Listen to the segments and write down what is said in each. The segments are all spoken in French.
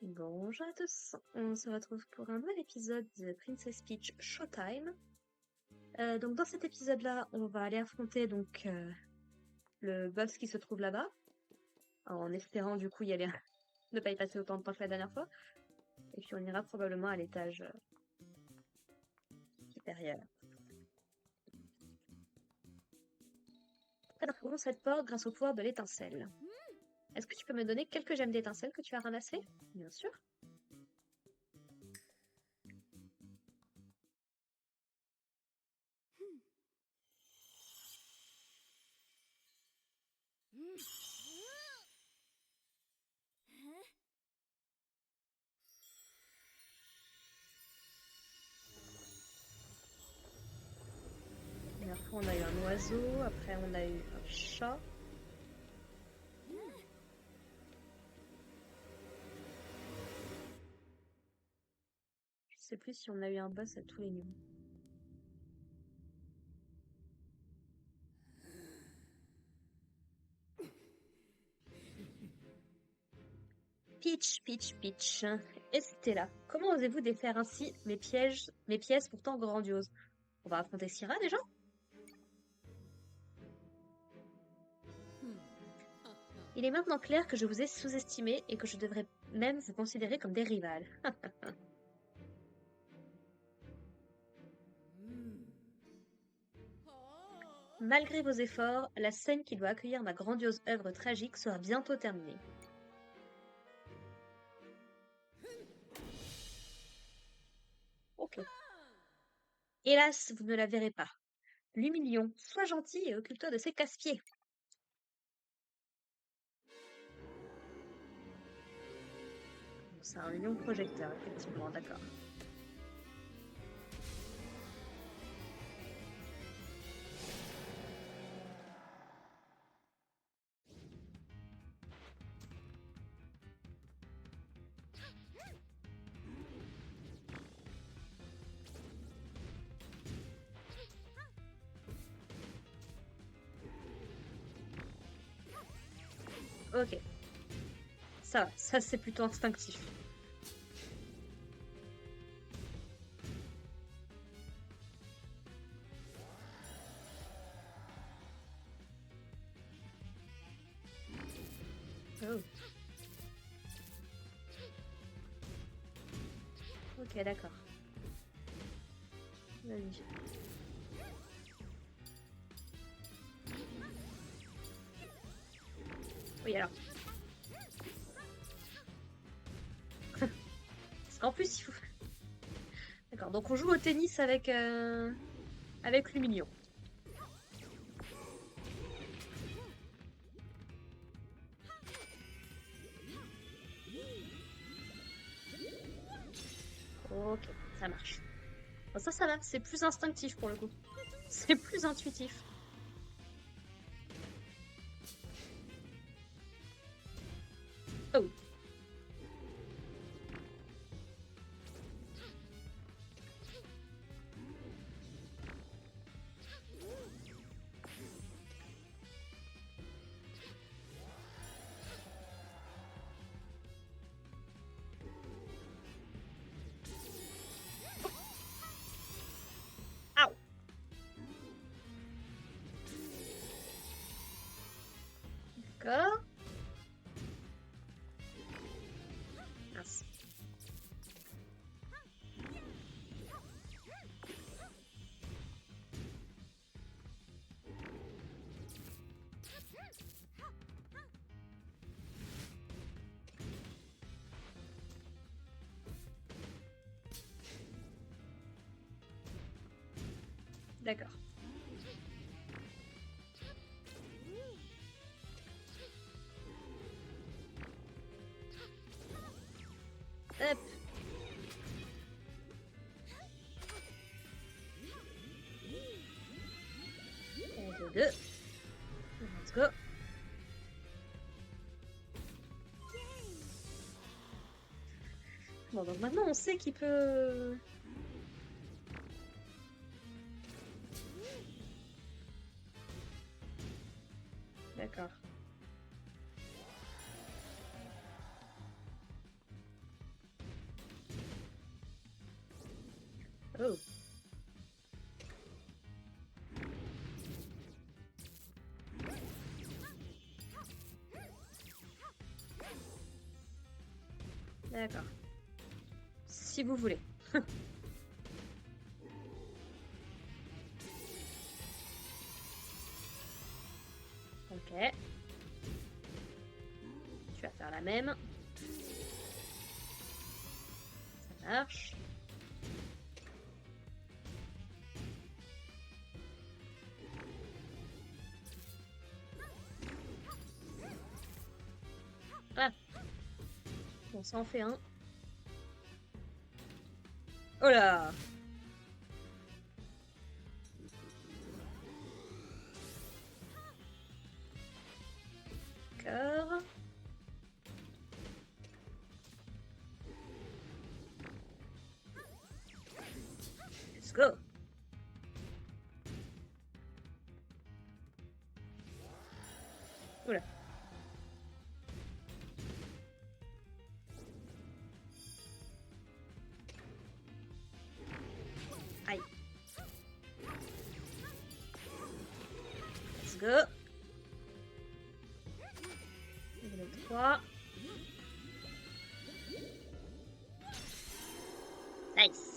Bonjour à tous, on se retrouve pour un nouvel épisode de Princess Peach Showtime. Donc dans cet épisode-là, on va aller affronter le boss qui se trouve là-bas, en espérant du coup ne pas y passer autant de temps que la dernière fois. Et puis on ira probablement à l'étage supérieur. Alors, ouvrons cette porte grâce au pouvoir de l'étincelle. Est-ce que tu peux me donner quelques gemmes d'étincelle que tu as ramassées? Bien sûr. La première fois, on a eu un oiseau, après on a eu un chat. Je sais plus si on a eu un boss à tous les niveaux. Peach, Peach, Peach. Estella, comment osez-vous défaire ainsi mes pièces pourtant grandioses? On va affronter Syrah déjà? Il est maintenant clair que je vous ai sous-estimé et que je devrais même vous considérer comme des rivales. Malgré vos efforts, la scène qui doit accueillir ma grandiose œuvre tragique sera bientôt terminée. Ok. Hélas, vous ne la verrez pas. Lumilion, sois gentil et occupe-toi de ces casse-pieds. C'est un lion projecteur, effectivement, d'accord. Ok. Ça c'est plutôt instinctif. Oh. Ok, d'accord. Vas-y. Oui, alors. Parce qu'en plus, il faut... D'accord, donc on joue au tennis avec Luminion. Ok, ça marche. Bon, ça va, c'est plus instinctif pour le coup. C'est plus intuitif. Oh. Au. D'accord. Mince. D'accord. Hop. 1, 2, 2. Let's go. Bon, donc maintenant on sait qu'il peut... D'accord. Oh. D'accord. Si vous voulez. Ok. Tu vas faire la même. Ça marche. Ah. Bon, ça en fait un. Oh là! D'accord. Let's go! Oula. Aïe. Let's go! Niveau 3. Nice!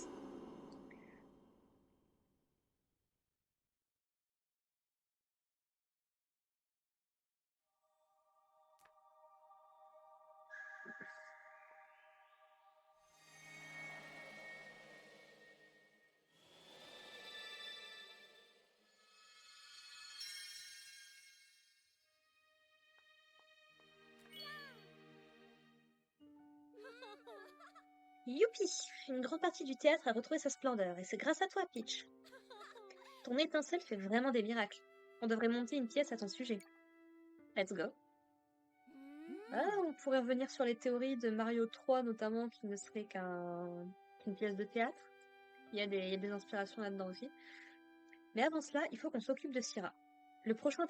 Youpi! Une grande partie du théâtre a retrouvé sa splendeur, et c'est grâce à toi, Peach. Ton étincelle fait vraiment des miracles. On devrait monter une pièce à ton sujet. Let's go. Ah, on pourrait revenir sur les théories de Mario 3, notamment, qui ne serait qu'une pièce de théâtre. Il y a des inspirations là-dedans aussi. Mais avant cela, il faut qu'on s'occupe de Syrah. Le prochain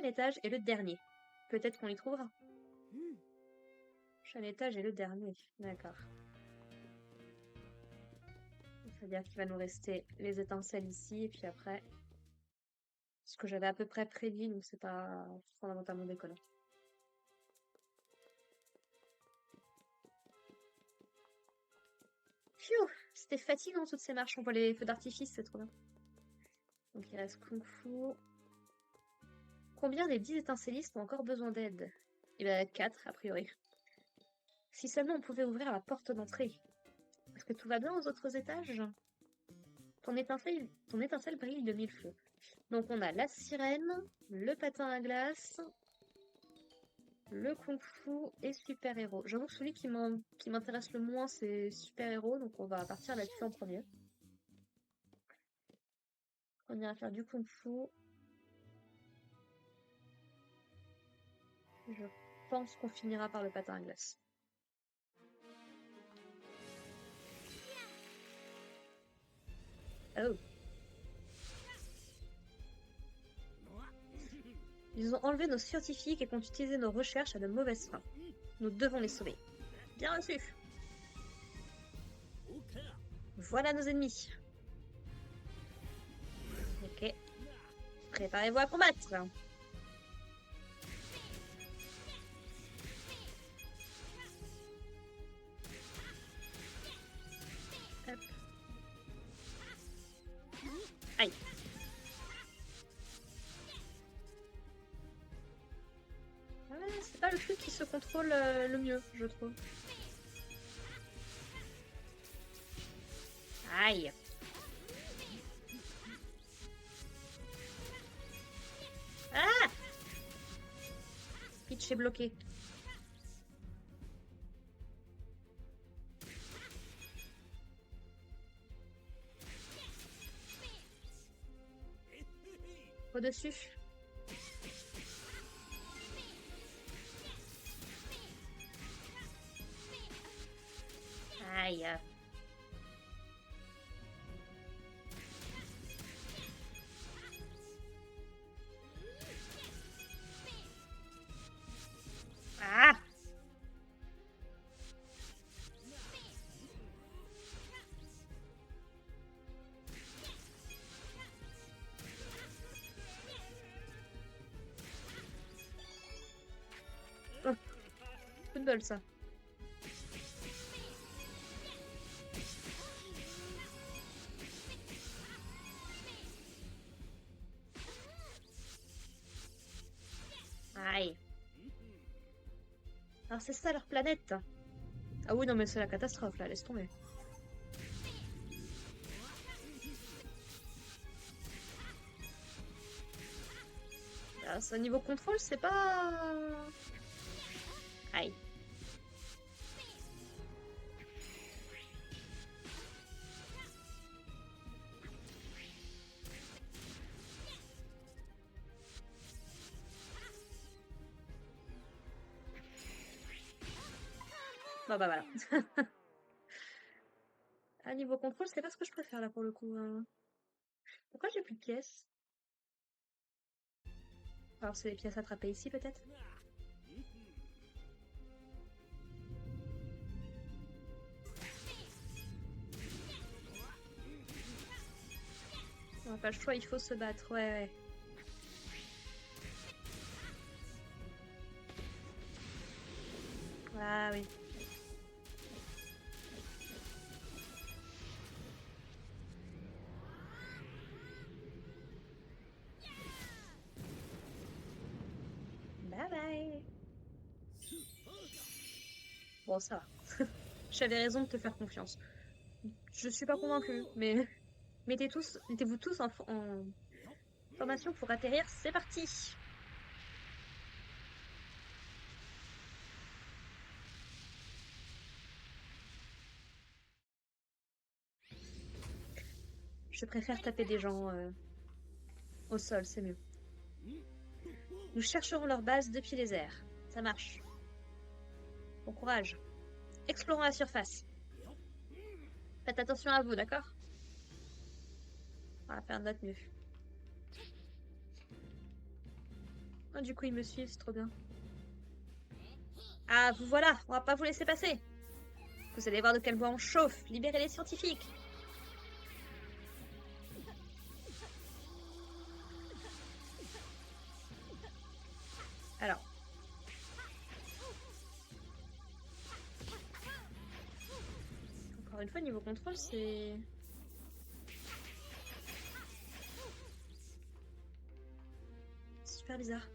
étage est le dernier. Peut-être qu'on y trouvera. Le prochain étage est le dernier. D'accord. C'est-à-dire qu'il va nous rester les étincelles ici, et puis après, ce que j'avais à peu près prédit, donc c'est pas fondamentalement déconnant. Phew, c'était fatigant toutes ces marches, on voit les feux d'artifice, c'est trop bien. Donc il reste Kung Fu. Combien des 10 étincellistes ont encore besoin d'aide? Eh ben 4 a priori. Si seulement on pouvait ouvrir la porte d'entrée. Est-ce que tout va bien aux autres étages? Ton étincelle brille de mille feux. Donc on a la sirène, le patin à glace, le kung-fu et super-héros. J'avoue que celui qui m'intéresse le moins, c'est super-héros, donc on va partir là-dessus en premier. On ira faire du kung-fu. Je pense qu'on finira par le patin à glace. Oh. Ils ont enlevé nos scientifiques et ont utilisé nos recherches à de mauvaises fins. Nous devons les sauver. Bien reçu. Voilà nos ennemis. Ok. Préparez-vous à combattre. Hop. Aïe. Ouais, c'est pas le truc qui se contrôle le mieux, je trouve. Aïe. Ah! Peach est bloqué. Au-dessus. Aïe. Ah! Football, ça. Aïe. Alors c'est ça leur planète. Ah oui, non mais c'est la catastrophe là, laisse tomber. Ah, ça, niveau contrôle, c'est pas... Aïe. Bah voilà. À niveau contrôle, c'est pas ce que je préfère là pour le coup. Pourquoi j'ai plus de pièces? Alors c'est les pièces attrapées ici peut-être? On n'a pas le choix, il faut se battre, ouais, ouais. Ah oui. Bye bye. Bon, ça va. J'avais raison de te faire confiance. Je suis pas convaincue, mais mettez-vous tous en formation pour atterrir, c'est parti! Je préfère taper des gens au sol, c'est mieux. Nous chercherons leur base depuis les airs. Ça marche. Bon courage. Explorons la surface. Faites attention à vous, d'accord? On va faire de notre mieux. Oh, du coup, ils me suivent, c'est trop bien. Ah, vous voilà, on va pas vous laisser passer. Vous allez voir de quel bois on chauffe. Libérez les scientifiques. Alors. Encore une fois, niveau contrôle, c'est... super bizarre.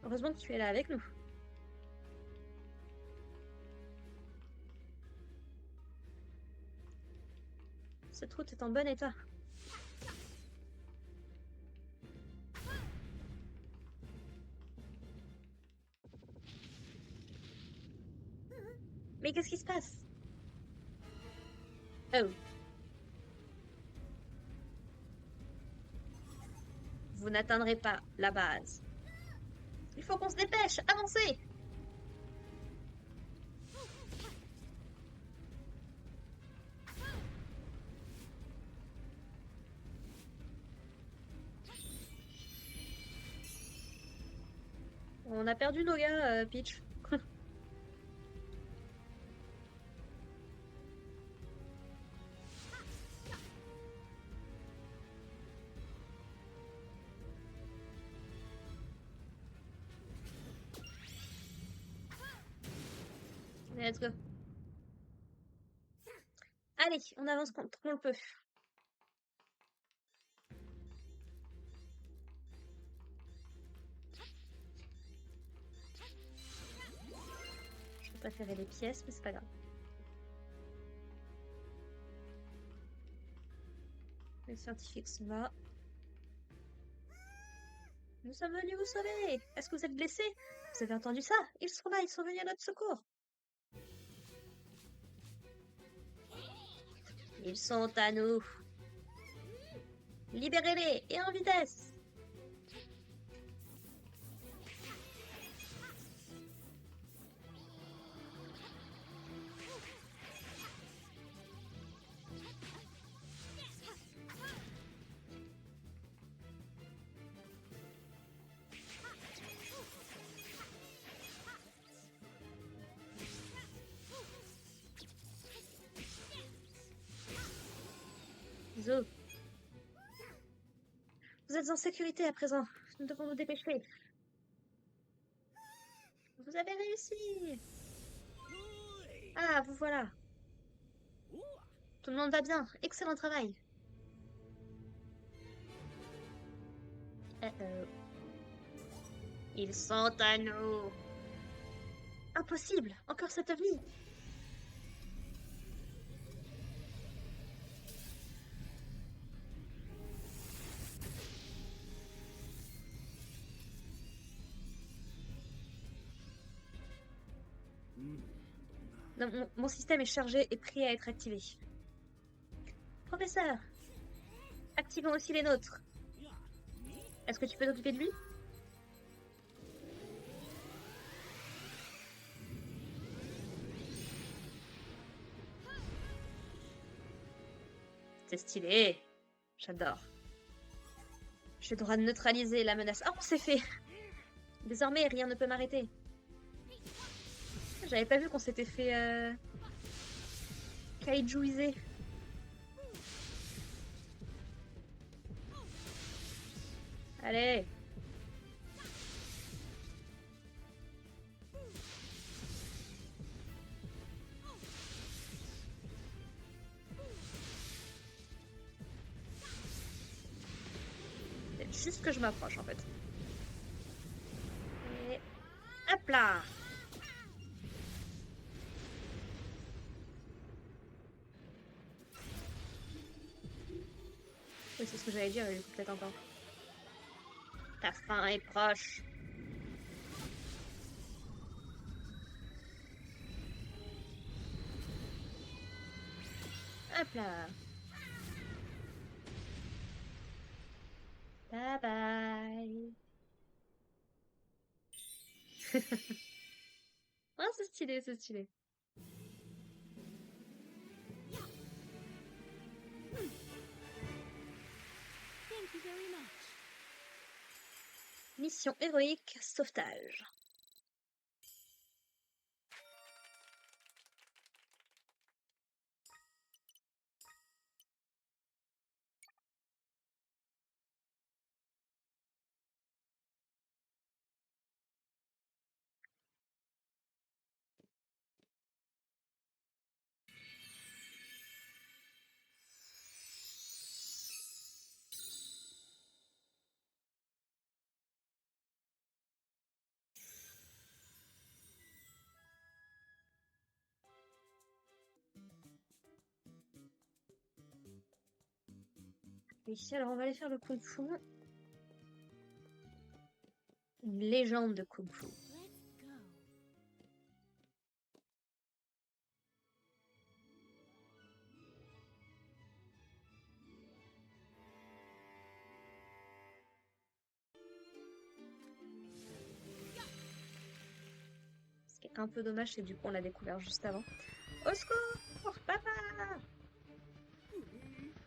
Heureusement que tu es là avec nous. Cette route est en bon état. Mais qu'est-ce qui se passe? Oh. Vous n'atteindrez pas la base. Il faut qu'on se dépêche. Avancez! On a perdu nos gars, Peach. Let's go. Allez, on avance quand on le peut. Je préférais les pièces, mais c'est pas grave. Les scientifiques sont là. Nous sommes venus vous sauver. Est-ce que vous êtes blessés? Vous avez entendu ça? Ils sont là, ils sont venus à notre secours. Ils sont à nous. Libérez-les et en vitesse. Zo. Vous êtes en sécurité à présent. Nous devons nous dépêcher. Vous avez réussi! Ah, vous voilà. Tout le monde va bien. Excellent travail. Uh-oh. Ils sont à nous. Impossible! Encore cette ovni! Non, mon système est chargé et prêt à être activé. Professeur, activons aussi les nôtres. Est-ce que tu peux t'occuper de lui? C'est stylé. J'adore. Je dois neutraliser la menace. Oh, c'est fait. Désormais, rien ne peut m'arrêter. J'avais pas vu qu'on s'était fait kaijuiser. Allez. C'est juste que je m'approche en fait. Et hop là. Oui, c'est ce que j'allais dire, il écoute peut-être encore. Ta fin est proche. Hop là. Bye bye. Ah, c'est stylé, c'est stylé. Mission héroïque, sauvetage. Ici, alors on va aller faire le Kung Fu. Une légende de Kung Fu. Ce qui est un peu dommage, c'est du coup on l'a découvert juste avant. Au secours, papa!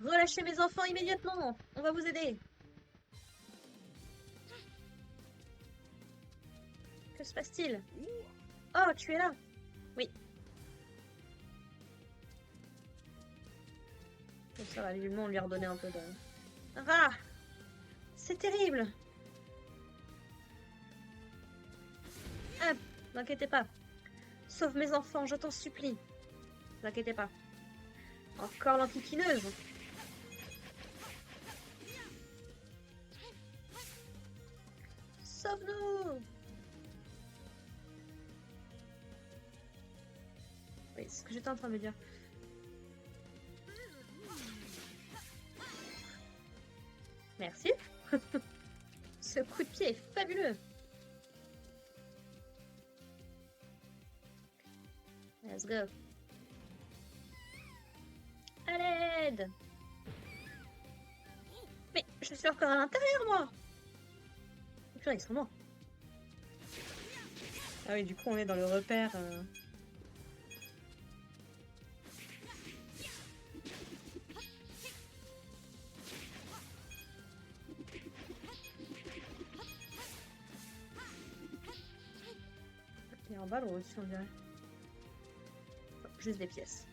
Relâchez mes enfants immédiatement! On va vous aider! Que se passe-t-il? Oh, tu es là! Oui. Comme ça va, on lui a redonné un peu de... Ah! C'est terrible! Ah, n'inquiétez pas. Sauve mes enfants, je t'en supplie. N'inquiétez pas. Encore l'antiquineuse. Sauve-nous! Oui, c'est ce que j'étais en train de me dire. Merci. Ce coup de pied est fabuleux. Let's go. À l'aide! Mais je suis encore à l'intérieur, moi! Putain, ils sont morts. Ah oui, du coup, on est dans le repère. Il y a un ballon aussi, on dirait. Non, juste des pièces.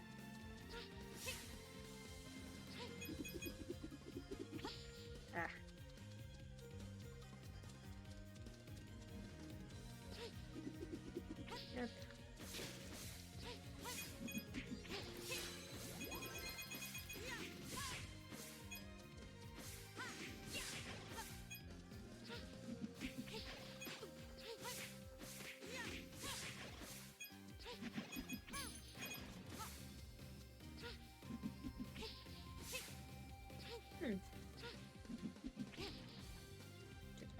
Ah.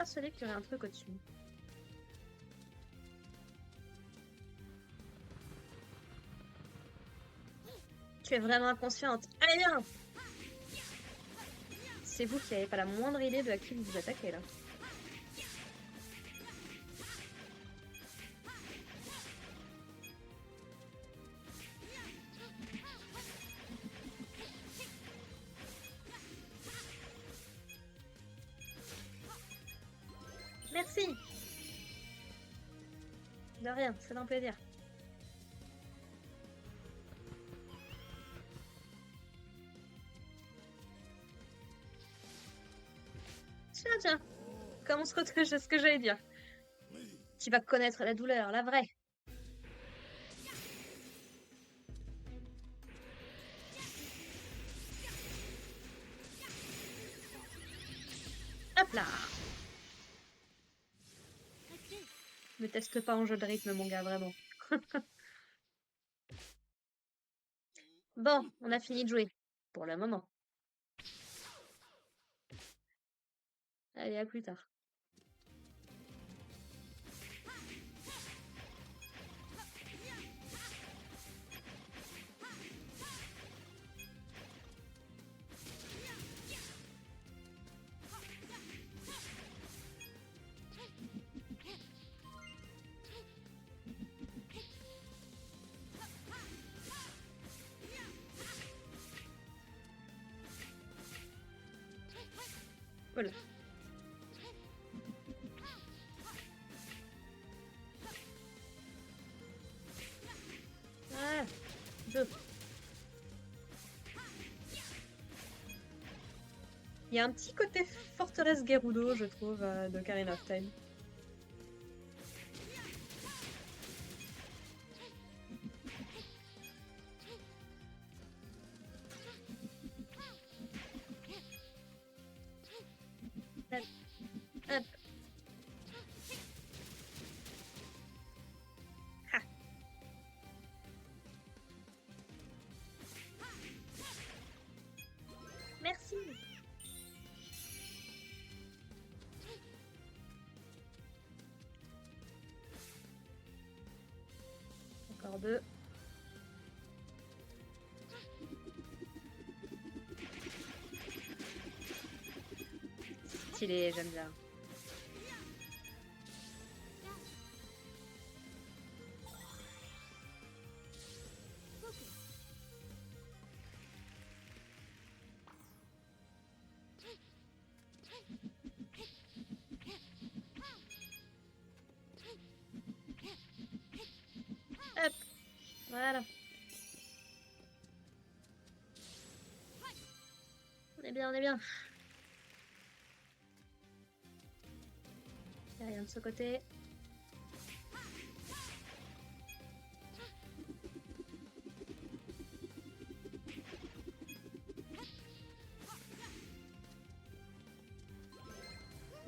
persuadée qu'il y aurait un truc au-dessus. Tu es vraiment inconsciente. Allez, viens! C'est vous qui n'avez pas la moindre idée de à qui vous vous attaquez, là. Merci! De rien, c'est un plaisir. Tiens, comment on se retrouve, c'est ce que j'allais dire. Tu vas connaître la douleur, la vraie. Hop là! Me teste pas en jeu de rythme, mon gars, vraiment. Bon, on a fini de jouer. Pour le moment. Allez, à plus tard. Voilà. Ah, deux. Il y a un petit côté forteresse Gerudo, je trouve, de Ocarina of Time. Hop, hop. Ha. Merci. Encore deux. Stylé, j'aime bien. Hop. Voilà. On est bien, on est bien. Il n'y a rien de ce côté.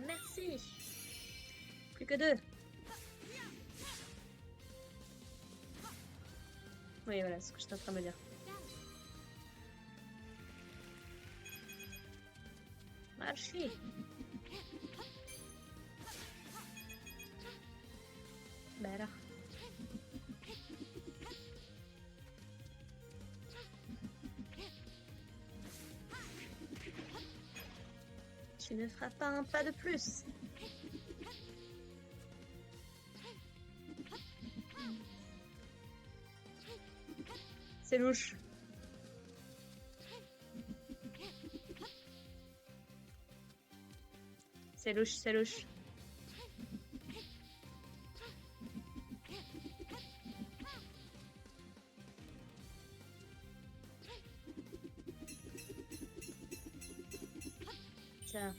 Merci. Plus que deux. Oui, voilà, c'est ce que j'étais en train de me dire. Merci. Bah alors. Tu ne feras pas un pas de plus. C'est louche. C'est louche, c'est louche. Tiens.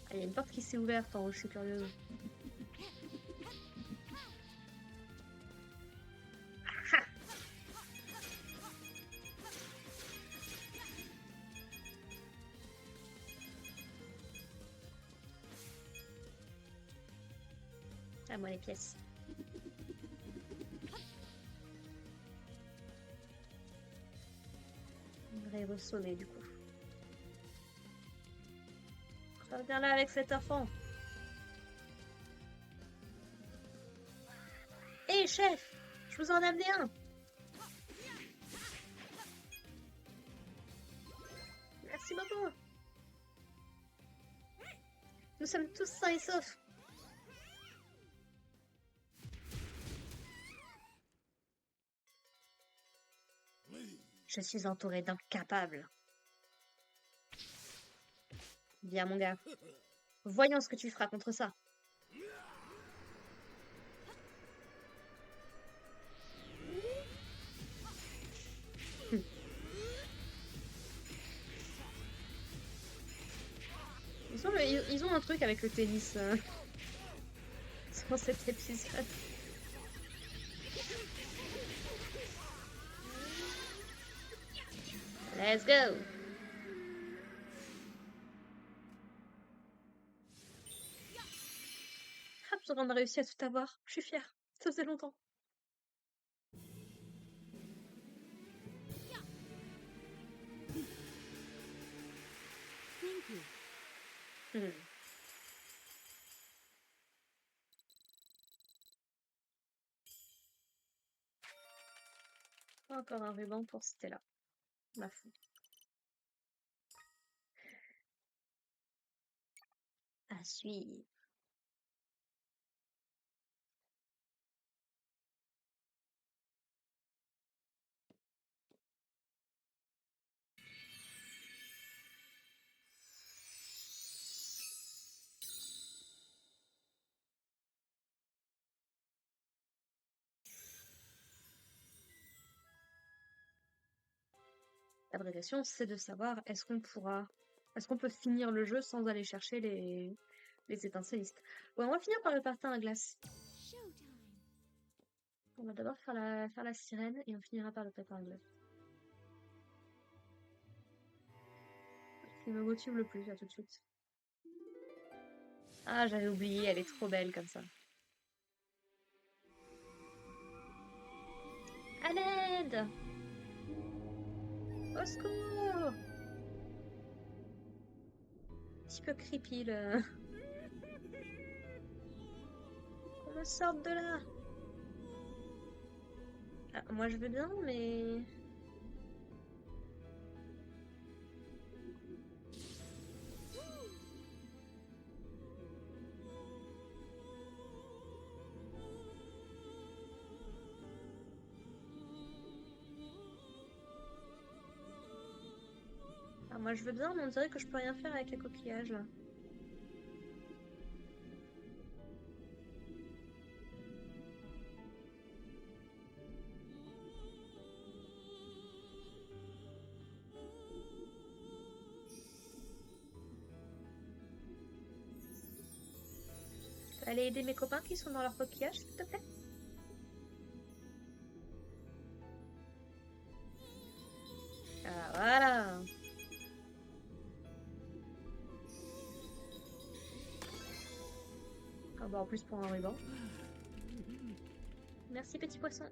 Ah, il y a une porte qui s'est ouverte en haut, je suis curieuse. À moi les pièces. Une vraie veut sonner du coup. Reviens là avec cet enfant. Hé chef, je vous en ai amené un. Merci beaucoup. Nous sommes tous sains et saufs. Je suis entouré d'incapables. Bien mon gars. Voyons ce que tu feras contre ça. Ils ont un truc avec le tennis dans cet épisode. Let's go! Ah, on a réussi à tout avoir. Je suis fière. Ça faisait longtemps. Hmm. Encore un ruban pour Stella. Ma fou. À suivre. La vraie question, c'est de savoir est-ce qu'on peut finir le jeu sans aller chercher les étincelles. Ouais, on va finir par le patin à glace. On va d'abord faire la sirène et on finira par le patin à glace. Ce qui me motive le plus, à tout de suite. Ah, j'avais oublié, elle est trop belle comme ça. À l'aide! Au secours! Un petit peu creepy le. Qu'on me sorte de là! Ah, moi je veux bien, mais. Ah, moi je veux bien, mais on dirait que je peux rien faire avec les coquillages là. Tu peux aller aider mes copains qui sont dans leur coquillage, s'il te plaît? Ah, voilà! Ah, bah en plus pour un ruban. Merci, petit poisson.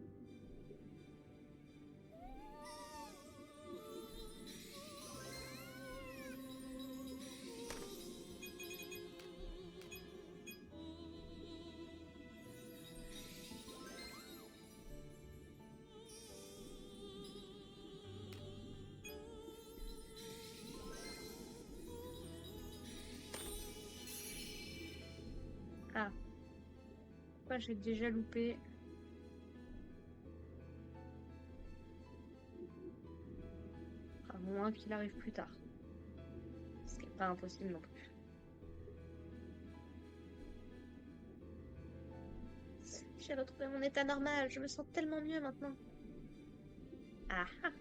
Ah, pourquoi j'ai déjà loupé? À moins qu'il arrive plus tard. Ce qui n'est pas impossible non plus. J'ai retrouvé mon état normal, je me sens tellement mieux maintenant. Ah ah!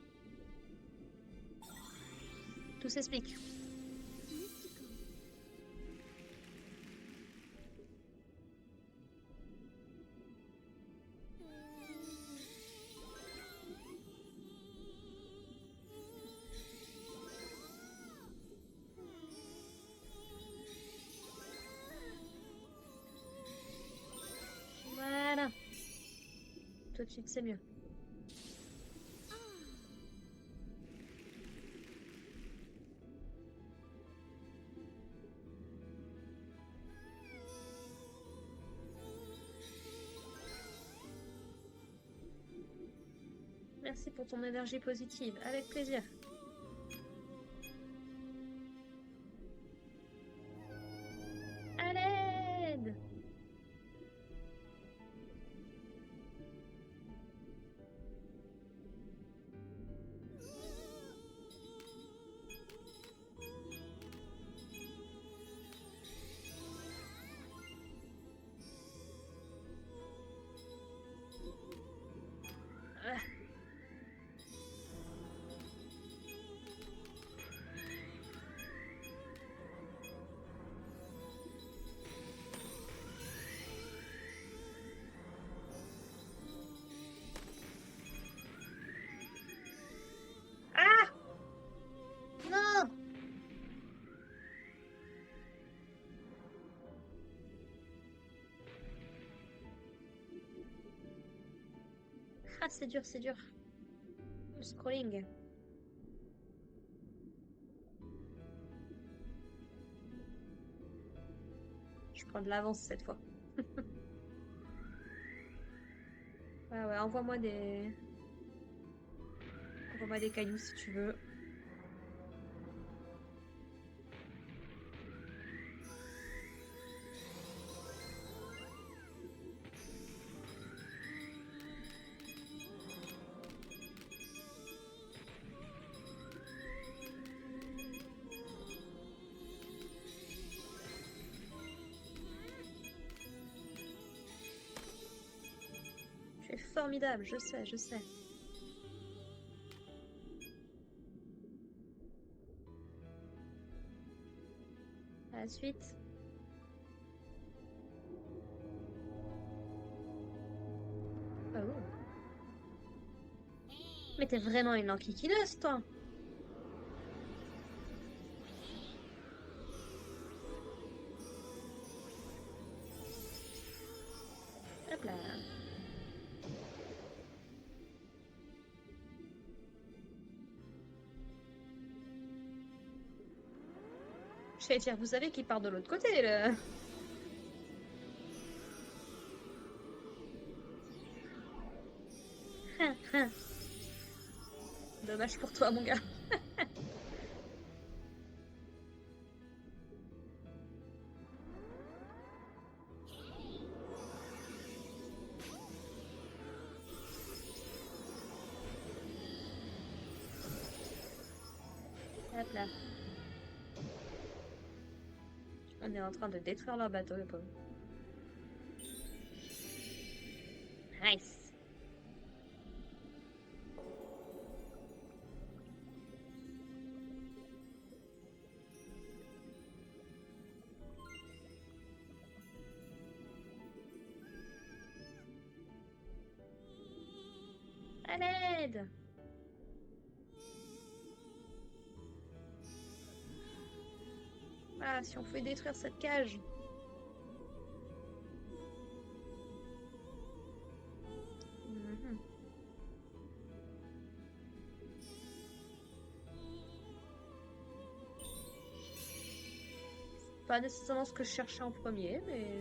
Tout s'explique. Voilà. Tout de suite, c'est mieux. Merci pour ton énergie positive. Avec plaisir. À l'aide! Ah. Ah! Non! Ah, c'est dur, c'est dur. Le scrolling. Je prends de l'avance cette fois. Ouais, ouais, envoie-moi des... Envoie-moi des cailloux si tu veux. Tu es formidable, je sais, je sais. À la suite. Oh. Mais t'es vraiment une enquiquineuse, toi. Hop là. J'allais dire, vous savez qui part de l'autre côté, là. Dommage pour toi, mon gars. Hop là. On est en train de détruire leur bateau, le pauvre. Nice. À l'aide! Ah, si on pouvait détruire cette cage. Mhm. Pas nécessairement ce que je cherchais en premier, mais...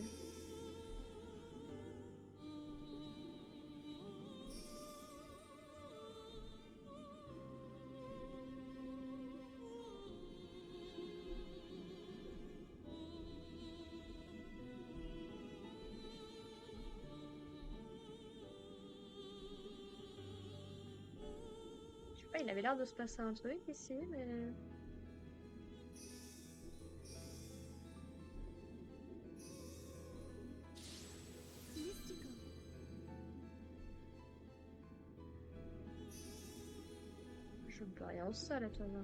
Je sais pas, il avait l'air de se passer un truc ici, mais... Je ne peux rien au sol, à toi, là.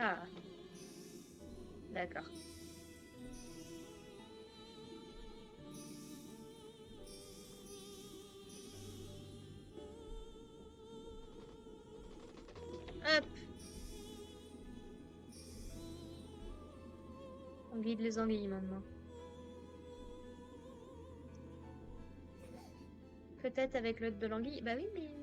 Ah, d'accord. Hop! On guide les anguilles, maintenant. peut-être avec l'œil de l'anguille. Bah oui, mais...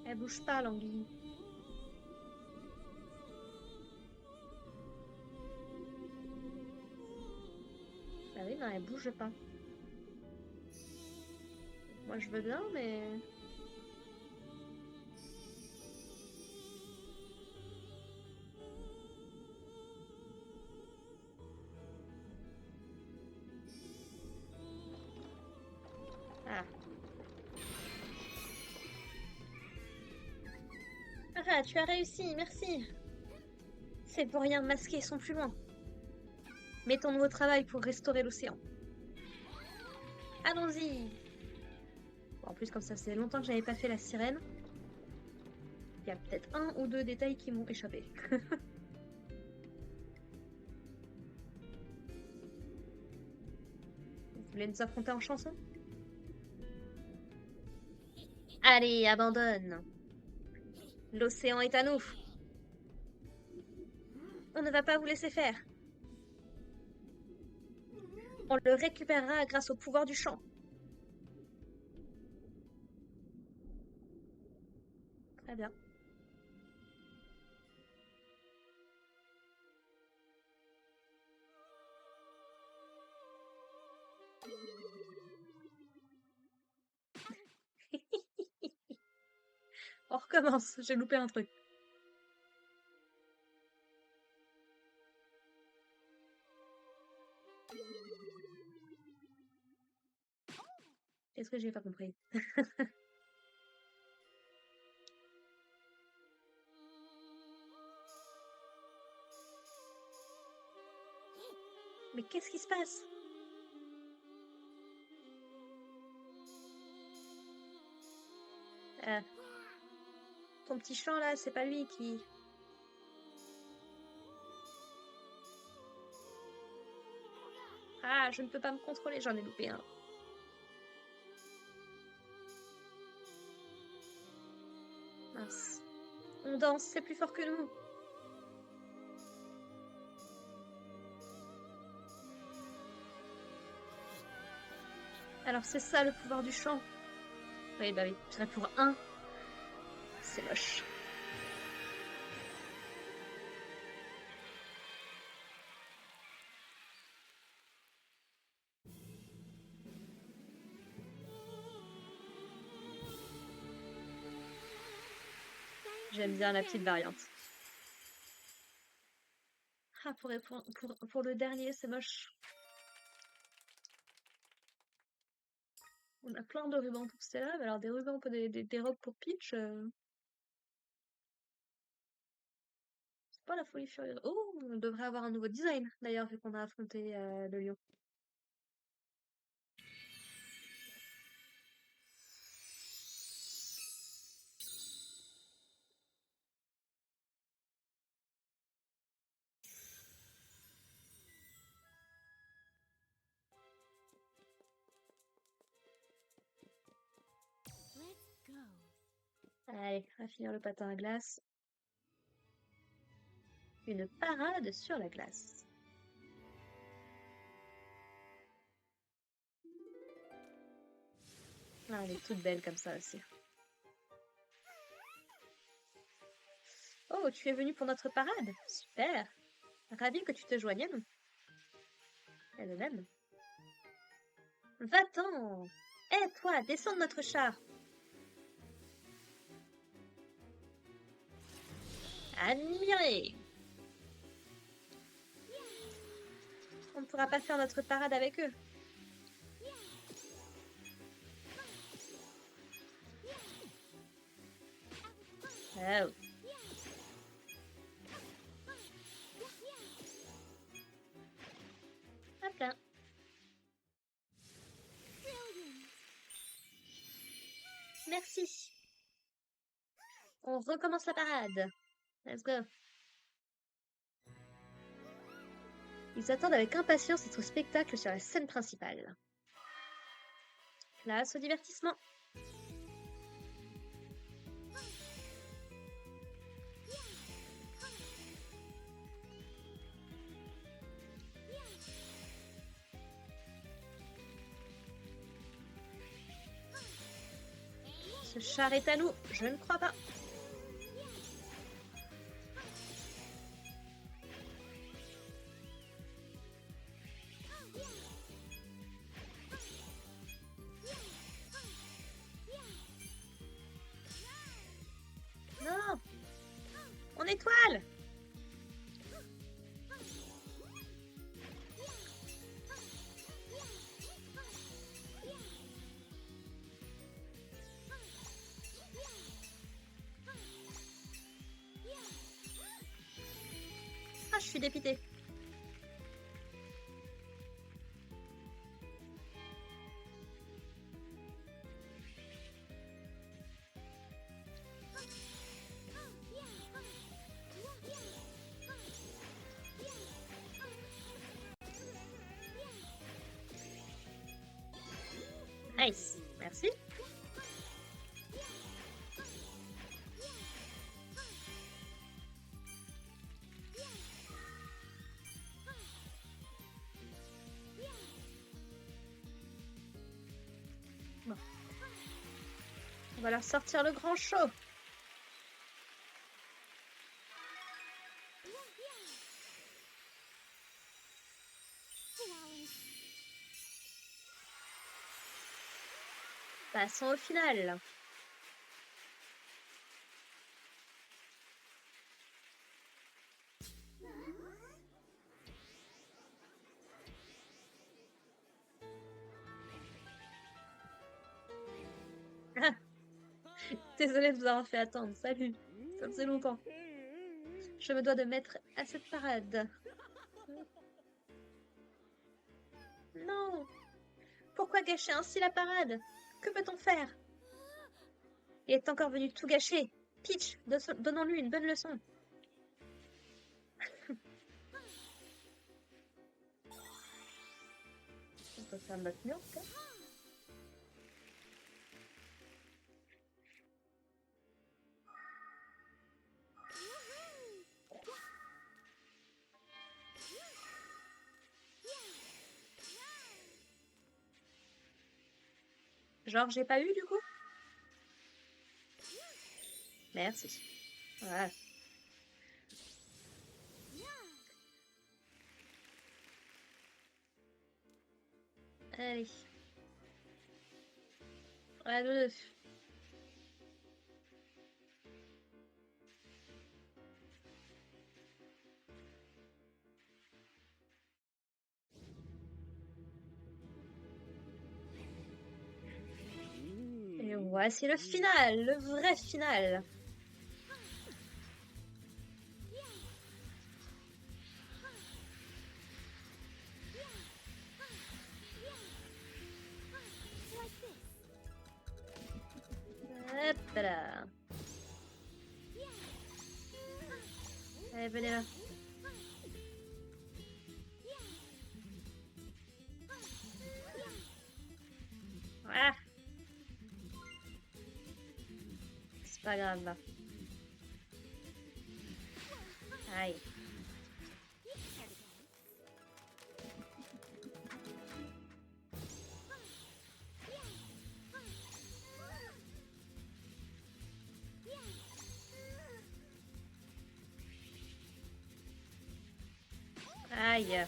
Elle bouge pas, l'anguille. Bah oui, non, elle bouge pas. Moi, je veux bien, mais... Ah. Ah, tu as réussi, merci. Ces vauriens masqués sont plus loin. Mettons-nous au travail pour restaurer l'océan. Allons-y. Bon, en plus, comme ça, c'est longtemps que j'avais pas fait la sirène. Il y a peut-être 1 ou 2 détails qui m'ont échappé. Vous voulez nous affronter en chanson? Allez, abandonne. L'océan est à nous. On ne va pas vous laisser faire. On le récupérera grâce au pouvoir du chant. Très bien. On recommence, j'ai loupé un truc. Qu'est-ce que j'ai pas compris? Mais qu'est-ce qui se passe? Ton petit chant là, c'est pas lui qui... Ah, je ne peux pas me contrôler, j'en ai loupé un. Mince. On danse, c'est plus fort que nous. Alors c'est ça le pouvoir du chant. Oui, bah oui, je dirais pour 1. C'est moche. J'aime bien la petite variante. Ah, pour le dernier, c'est moche. On a plein de rubans pour Stella, mais alors des rubans pour des robes pour Peach, c'est pas la folie furieuse. Oh, on devrait avoir un nouveau design, d'ailleurs, vu qu'on a affronté le lion. Allez, on va finir le patin à glace. Une parade sur la glace. Ah, elle est toute belle comme ça aussi. Oh, tu es venu pour notre parade? Super! Ravie que tu te joignes à nous. Elle de même. Va-t'en! Hé, toi, descends de notre char! Admiré! On ne pourra pas faire notre parade avec eux. Oh. Hop là. Merci. On recommence la parade. Let's go. Ils attendent avec impatience notre spectacle sur la scène principale. Place au divertissement. Le char est à nous. Je ne crois pas. Non! En étoile! Ah, je suis dépitée. Nice. Merci. Bon. On va leur sortir le grand show. Passons au final. Ah, désolée de vous avoir fait attendre. Salut. Ça faisait longtemps. Je me dois de mettre à cette parade. Non! Pourquoi gâcher ainsi la parade? Que peut-on faire? Il est encore venu tout gâcher. Peach, donnons-lui une bonne leçon. On peut faire notre mur, peut-être? Genre, j'ai pas eu du coup? Merci. Voilà. Allez. Allez. Et voici le final, le vrai final. Hop là. Allez, venez là. Voilà. C'est pas grave là. Aïe. Aïe.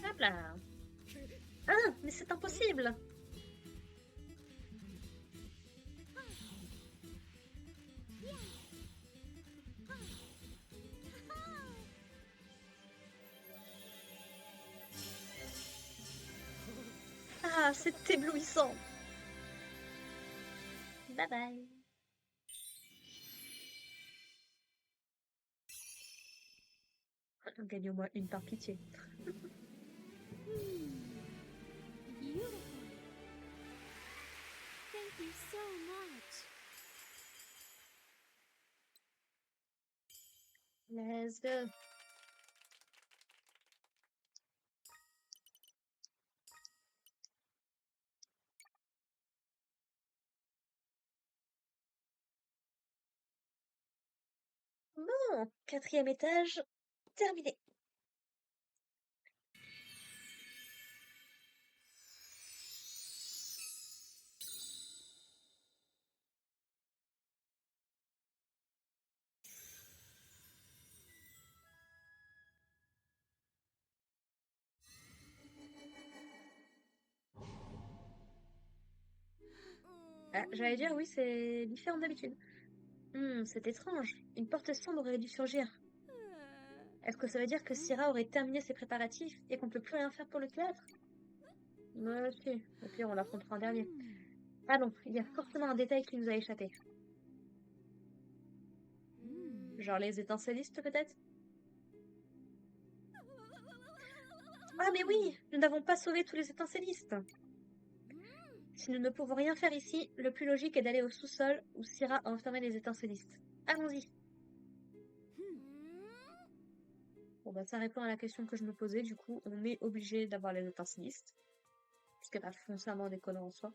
Hop là. Ah, mais c'est impossible. Ah, c'est éblouissant. Bye bye. On gagne au moins une par pitié. Beautiful. Thank you so much. Let's go. Bon, quatrième étage, terminé. j'allais dire oui, c'est différent d'habitude. C'est étrange. Une porte sombre aurait dû surgir. Est-ce que ça veut dire que Syrah aurait terminé ses préparatifs et qu'on ne peut plus rien faire pour le théâtre? Si. Au pire, on l'affrontera en dernier. Ah non, il y a forcément un détail qui nous a échappé. Genre les étincelles peut-être? Ah mais oui, nous n'avons pas sauvé tous les étincelles. Si nous ne pouvons rien faire ici, le plus logique est d'aller au sous-sol où Syrah a enfermé les étincelles. Allons-y. Bon bah ça répond à la question que je me posais, du coup on est obligé d'avoir les étincelles. Ce qui n'est pas foncièrement déconnant en soi.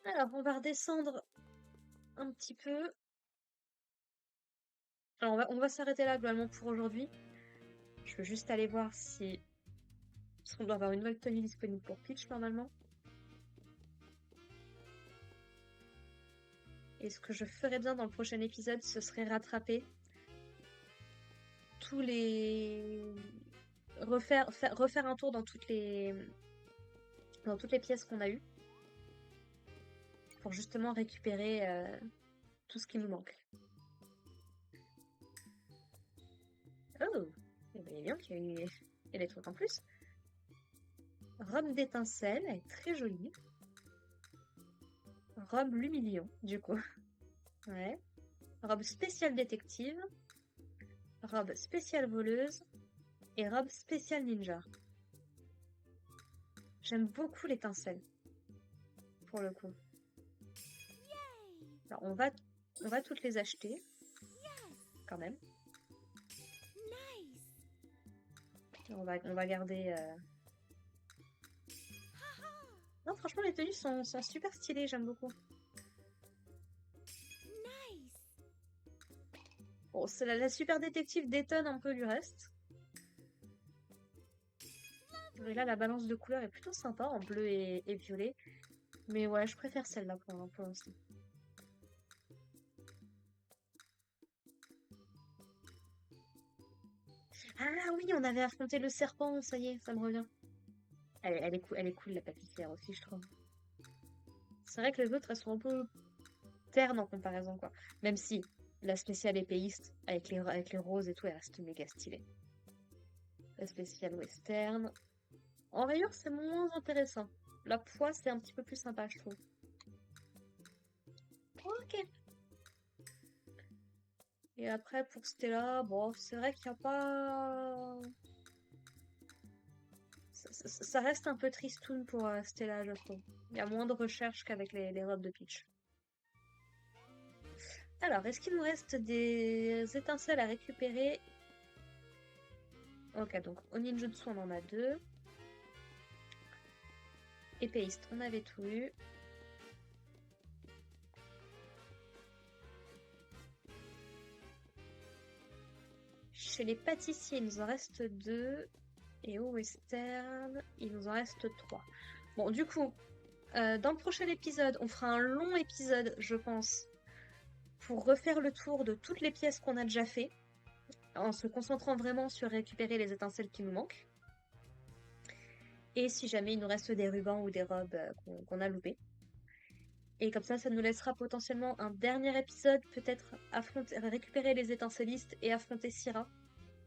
Alors on va redescendre un petit peu. Alors on va s'arrêter là globalement pour aujourd'hui. Je veux juste aller voir si... Parce qu'on doit avoir une nouvelle tenue disponible pour Peach normalement. Et ce que je ferais bien dans le prochain épisode, ce serait rattraper tous les... refaire un tour dans toutes les pièces qu'on a eues. Pour justement récupérer tout ce qui nous manque. Oh, il y a bien qu'il y a des trucs en plus. Robe d'étincelle, elle est très jolie. Robe l'humiliant, du coup. Ouais. Robe spéciale détective. Robe spéciale voleuse. Et robe spéciale ninja. J'aime beaucoup l'étincelle. Pour le coup. Alors, on va toutes les acheter. Quand même. On va garder... Non, franchement, les tenues sont super stylées, j'aime beaucoup. Bon, c'est la super détective détonne un peu du reste. Et là, la balance de couleurs est plutôt sympa, en bleu et violet. Mais ouais, je préfère celle-là pour l'instant. Ah oui, on avait affronté le serpent, ça y est, ça me revient. Elle est cool, la pâtissière aussi, je trouve. C'est vrai que les autres, elles sont un peu ternes en comparaison, quoi. Même si la spéciale épéiste, avec les roses et tout, elle reste méga stylée. La spéciale western. En rayure, c'est moins intéressant. La poisse, c'est un petit peu plus sympa, je trouve. Ok. Et après, pour Stella, bon, c'est vrai qu'il n'y a pas... Ça reste un peu tristoun pour Stella, je trouve. Il y a moins de recherche qu'avec les robes de Peach. Alors, est-ce qu'il nous reste des étincelles à récupérer? Ok, donc au ninjutsu, on en a 2. Épéiste, on avait tout eu. Chez les pâtissiers, il nous en reste 2. Et au western, il nous en reste 3. Bon, du coup, dans le prochain épisode, on fera un long épisode, je pense, pour refaire le tour de toutes les pièces qu'on a déjà fait, en se concentrant vraiment sur récupérer les étincelles qui nous manquent. Et si jamais il nous reste des rubans ou des robes qu'on a loupés. Et comme ça nous laissera potentiellement un dernier épisode, peut-être récupérer les étincelistes et affronter Syrah,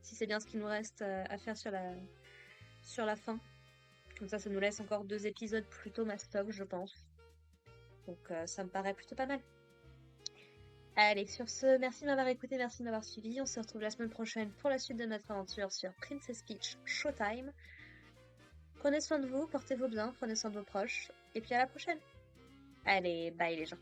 si c'est bien ce qu'il nous reste à faire sur la fin. Comme ça nous laisse encore 2 épisodes plutôt mastoc, je pense. Donc ça me paraît plutôt pas mal. Allez, sur ce, merci de m'avoir écouté, merci de m'avoir suivi. On se retrouve la semaine prochaine pour la suite de notre aventure sur Princess Peach Showtime. Prenez soin de vous, portez-vous bien, prenez soin de vos proches, et puis à la prochaine. Allez, bye les gens.